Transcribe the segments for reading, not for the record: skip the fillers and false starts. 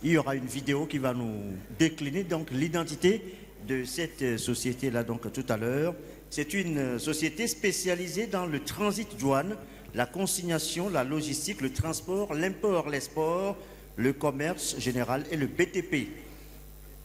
il y aura une vidéo qui va nous décliner donc l'identité de cette société-là donc tout à l'heure. C'est une société spécialisée dans le transit douane, la consignation, la logistique, le transport, l'import, l'export, le commerce général et le BTP.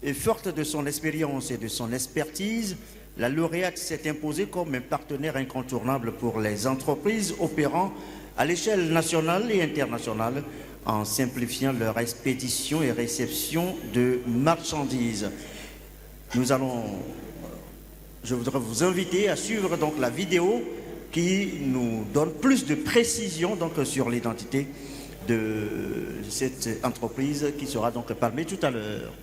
Et forte de son expérience et de son expertise, la lauréate s'est imposée comme un partenaire incontournable pour les entreprises opérant à l'échelle nationale et internationale en simplifiant leur expédition et réception de marchandises. Je voudrais vous inviter à suivre donc la vidéo qui nous donne plus de précision donc sur l'identité de cette entreprise qui sera donc parlée tout à l'heure.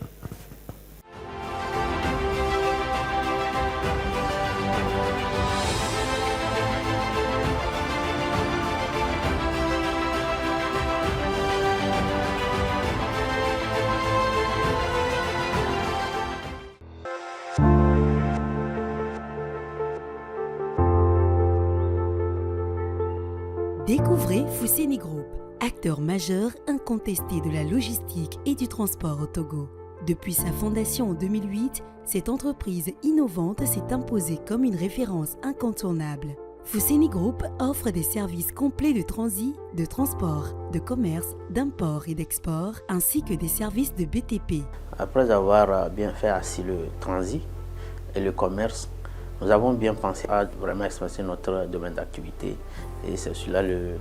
Découvrez Fousseni Group, acteur majeur incontesté de la logistique et du transport au Togo. Depuis sa fondation en 2008, cette entreprise innovante s'est imposée comme une référence incontournable. Fousseni Group offre des services complets de transit, de transport, de commerce, d'import et d'export, ainsi que des services de BTP. Après avoir bien fait assis le transit et le commerce, nous avons bien pensé à vraiment expanser notre domaine d'activité, et c'est celui-là le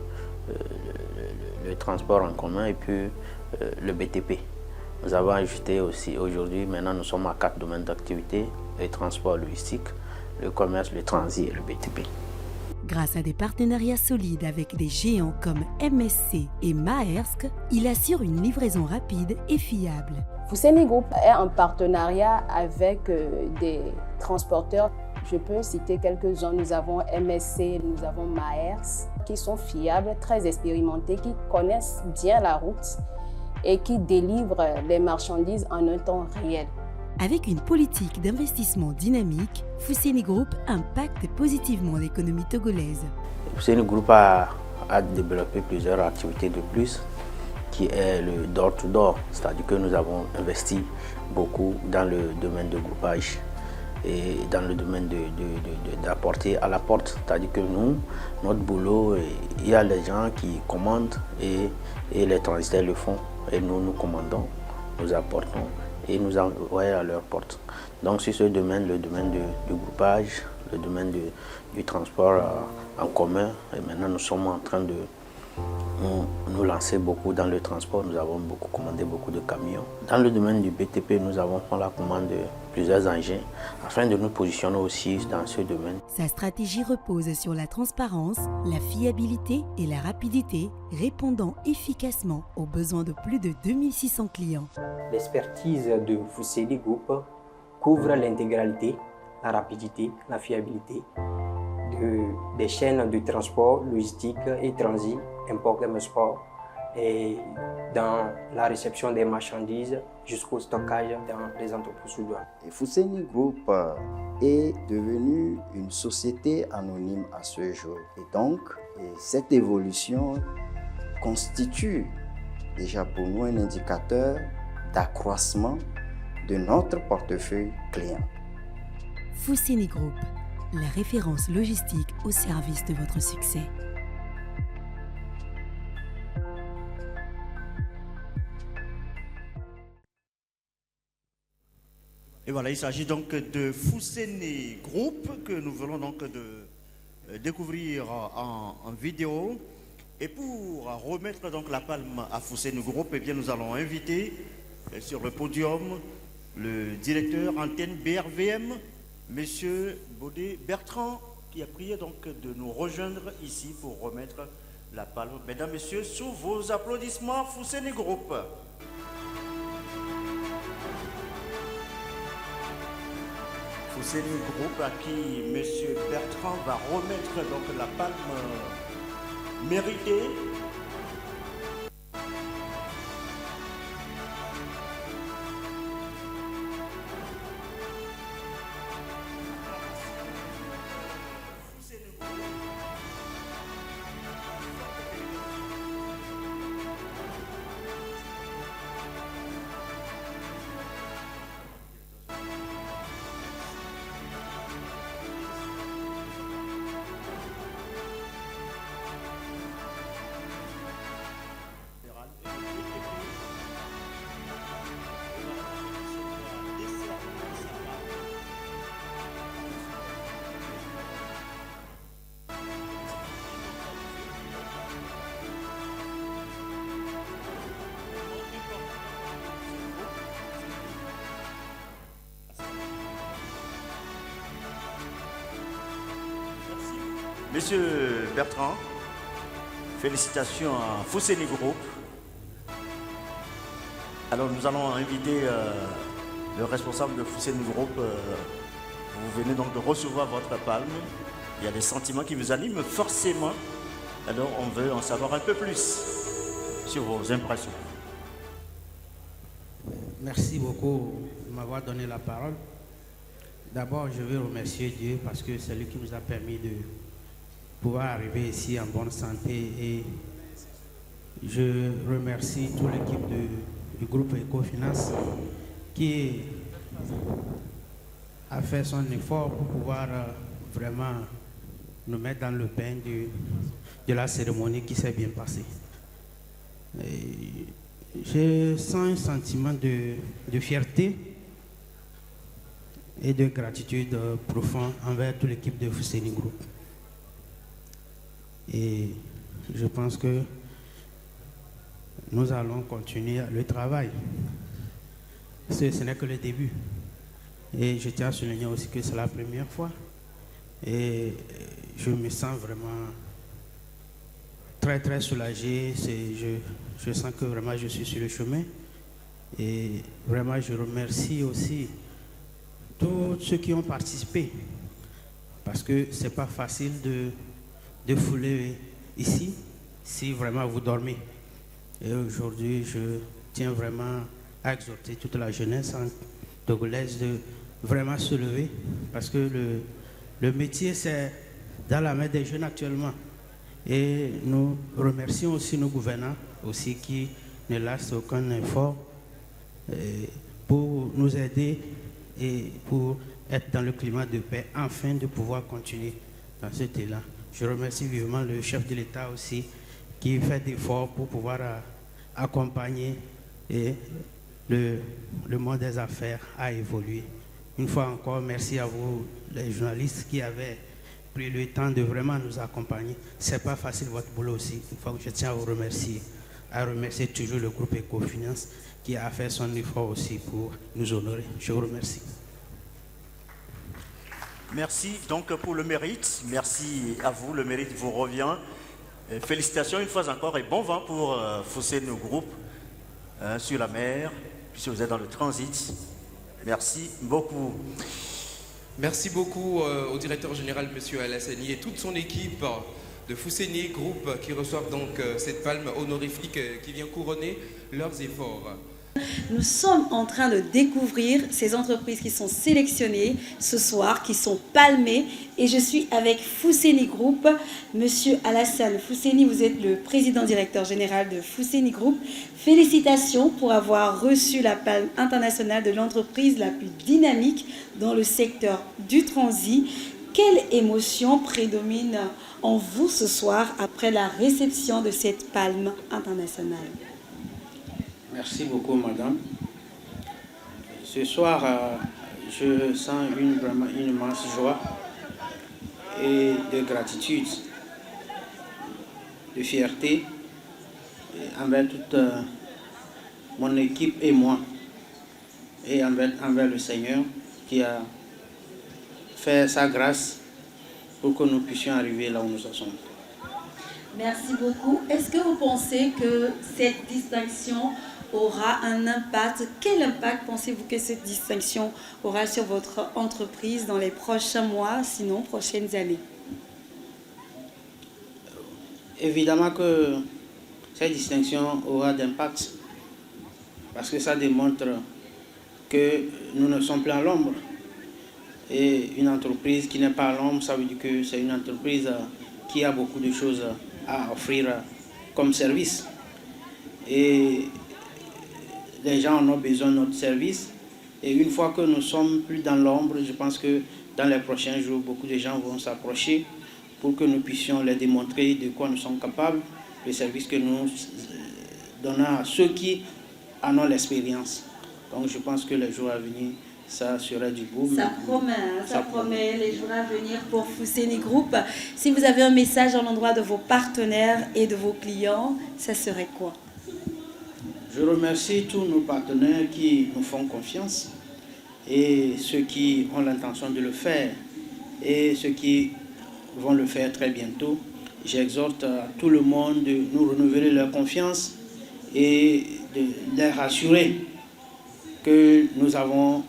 transport en commun et puis le BTP. Nous avons ajouté aussi aujourd'hui, maintenant nous sommes à 4 domaines d'activité: le transport logistique, le commerce, le transit et le BTP. Grâce à des partenariats solides avec des géants comme MSC et Maersk, il assure une livraison rapide et fiable. Fousseni Group est en partenariat avec des transporteurs. Je peux citer quelques-uns. Nous avons MSC, nous avons Maersk, qui sont fiables, très expérimentés, qui connaissent bien la route et qui délivrent les marchandises en un temps réel. Avec une politique d'investissement dynamique, Fousseni Group impacte positivement l'économie togolaise. Fousseni Group a développé plusieurs activités de plus, qui est le door-to-door, c'est-à-dire que nous avons investi beaucoup dans le domaine de groupage et dans le domaine d'apporter à la porte. C'est-à-dire que nous, notre boulot, il y a les gens qui commandent et les transitaires le font. Et nous commandons, nous apportons et nous envoyons à leur porte. Donc sur ce domaine, le domaine du groupage, le domaine du transport en commun, et maintenant nous sommes en train de nous lancer beaucoup dans le transport. Nous avons commandé beaucoup de camions. Dans le domaine du BTP, nous avons fait la commande de plusieurs engins afin de nous positionner aussi dans ce domaine. Sa stratégie repose sur la transparence, la fiabilité et la rapidité, répondant efficacement aux besoins de plus de 2600 clients. L'expertise de Fousseni Group couvre l'intégralité, la rapidité, la fiabilité des chaînes de transport, logistique et transit, import et export, et dans la réception des marchandises jusqu'au stockage dans les entreprises sous douane. Fousseni Group est devenu une société anonyme à ce jour. Et donc, cette évolution constitue déjà pour nous un indicateur d'accroissement de notre portefeuille client. Fousseni Group, la référence logistique au service de votre succès. Et voilà, il s'agit donc de Fousseni Group que nous venons donc de découvrir en vidéo. Et pour remettre donc la palme à Fousseni Group, eh bien, nous allons inviter sur le podium le directeur antenne BRVM, Monsieur Baudé Bertrand, qui a prié donc de nous rejoindre ici pour remettre la palme. Mesdames, Messieurs, sous vos applaudissements, Fousseni Group. Fousseni Group à qui M. Bertrand va remettre donc la palme méritée. Monsieur Bertrand, félicitations à Fousseni Group. Alors nous allons inviter le responsable de Fousseni Group. Vous venez donc de recevoir votre palme. Il y a des sentiments qui vous animent forcément. Alors on veut en savoir un peu plus sur vos impressions. Merci beaucoup de m'avoir donné la parole. D'abord, je veux remercier Dieu parce que c'est lui qui nous a permis de pouvoir arriver ici en bonne santé, et je remercie toute l'équipe du groupe Ecofinance qui a fait son effort pour pouvoir vraiment nous mettre dans le bain de la cérémonie qui s'est bien passée. Je sens un sentiment de fierté et de gratitude profond envers toute l'équipe de Fousseni Group. Et je pense que nous allons continuer le travail. Ce n'est que le début. Et je tiens à souligner aussi que c'est la première fois. Et je me sens vraiment très très soulagé. Je sens que vraiment je suis sur le chemin. Et vraiment je remercie aussi tous ceux qui ont participé. Parce que ce n'est pas facile de fouler ici si vraiment vous dormez. Et aujourd'hui, je tiens vraiment à exhorter toute la jeunesse togolaise de vraiment se lever, parce que le métier, c'est dans la main des jeunes actuellement. Et nous remercions aussi nos gouvernants aussi qui ne lâchent aucun effort pour nous aider et pour être dans le climat de paix, afin de pouvoir continuer dans cet élan. Je remercie vivement le chef de l'État aussi, qui fait d'efforts pour pouvoir accompagner le monde des affaires à évoluer. Une fois encore, merci à vous, les journalistes, qui avaient pris le temps de vraiment nous accompagner. Ce n'est pas facile votre boulot aussi. Une fois que je tiens à vous remercier, toujours le groupe Ecofinance qui a fait son effort aussi pour nous honorer. Je vous remercie. Merci donc pour le mérite. Merci à vous, le mérite vous revient. Félicitations une fois encore et bon vent pour Fousseni Group sur la mer, puisque vous êtes dans le transit. Merci beaucoup. Merci beaucoup au directeur général, M. Alassani, et toute son équipe de Fousseni Group qui reçoivent donc cette palme honorifique qui vient couronner leurs efforts. Nous sommes en train de découvrir ces entreprises qui sont sélectionnées ce soir, qui sont palmées. Et je suis avec Fousseni Group. Monsieur Alassane Fousseni, vous êtes le président directeur général de Fousseni Group. Félicitations pour avoir reçu la palme internationale de l'entreprise la plus dynamique dans le secteur du transit. Quelle émotion prédomine en vous ce soir après la réception de cette palme internationale? Merci beaucoup, madame. Ce soir, je sens vraiment une immense joie et de gratitude, de fierté envers toute mon équipe et moi, et envers le Seigneur qui a fait sa grâce pour que nous puissions arriver là où nous en sommes. Merci beaucoup. Est-ce que vous pensez que cette distinction aura un impact? Quel impact pensez-vous que cette distinction aura sur votre entreprise dans les prochains mois, sinon prochaines années? Évidemment que cette distinction aura d'impact, parce que ça démontre que nous ne sommes plus à l'ombre. Et une entreprise qui n'est pas à l'ombre, ça veut dire que c'est une entreprise qui a beaucoup de choses à offrir comme service. Et les gens en ont besoin de notre service. Et une fois que nous sommes plus dans l'ombre, je pense que dans les prochains jours, beaucoup de gens vont s'approcher pour que nous puissions leur démontrer de quoi nous sommes capables, le service que nous donnons à ceux qui en ont l'expérience. Donc je pense que les jours à venir, ça sera du beau. Ça promet les jours à venir pour Fousseni Group. Si vous avez un message à l'endroit de vos partenaires et de vos clients, ça serait quoi? Je remercie tous nos partenaires qui nous font confiance et ceux qui ont l'intention de le faire et ceux qui vont le faire très bientôt. J'exhorte tout le monde de nous renouveler leur confiance et de les rassurer que nous avons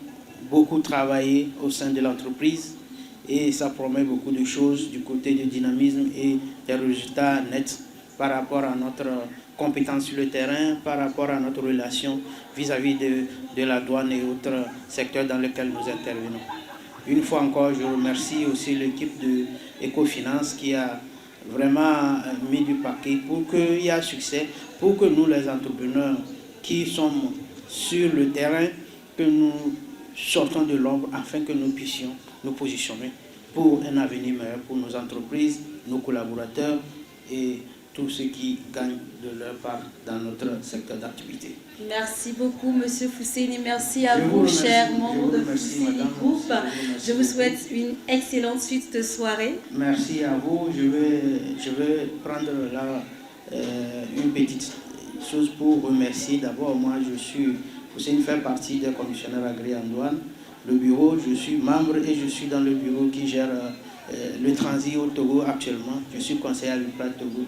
beaucoup travaillé au sein de l'entreprise et ça promet beaucoup de choses du côté du dynamisme et des résultats nets par rapport à notre compétence sur le terrain, par rapport à notre relation vis-à-vis de la douane et autres secteurs dans lesquels nous intervenons. Une fois encore, je remercie aussi l'équipe de Ecofinance qui a vraiment mis du paquet pour qu'il y ait succès, pour que nous, les entrepreneurs qui sommes sur le terrain, que nous sortons de l'ombre afin que nous puissions nous positionner pour un avenir meilleur pour nos entreprises, nos collaborateurs et tous ceux qui gagnent de leur part dans notre secteur d'activité. Merci beaucoup, Monsieur Fousséni. Merci à vous, chers membres de Fousséni Group. Je vous souhaite une excellente suite de soirée. Merci à vous. Je vais prendre là une petite chose pour remercier. D'abord, moi, Fousséni fait partie des commissionnaires agréés en douane. Le bureau, je suis membre et je suis dans le bureau qui gère le transit au Togo actuellement. Je suis conseiller à l'UPLA Togo.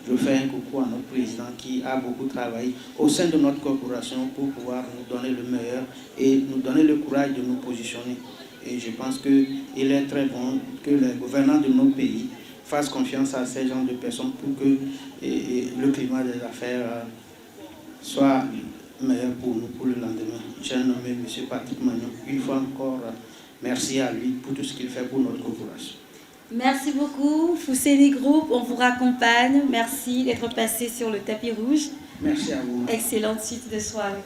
Je fais un coucou à notre président qui a beaucoup travaillé au sein de notre corporation pour pouvoir nous donner le meilleur et nous donner le courage de nous positionner. Et je pense qu'il est très bon que les gouvernants de nos pays fassent confiance à ces genres de personnes pour que le climat des affaires soit meilleur pour nous pour le lendemain. J'ai nommé M. Patrick Magnon. Une fois encore, merci à lui pour tout ce qu'il fait pour notre corporation. Merci beaucoup, Fousséni Group, on vous raccompagne. Merci d'être passé sur le tapis rouge. Merci à vous. Excellente suite de soirée.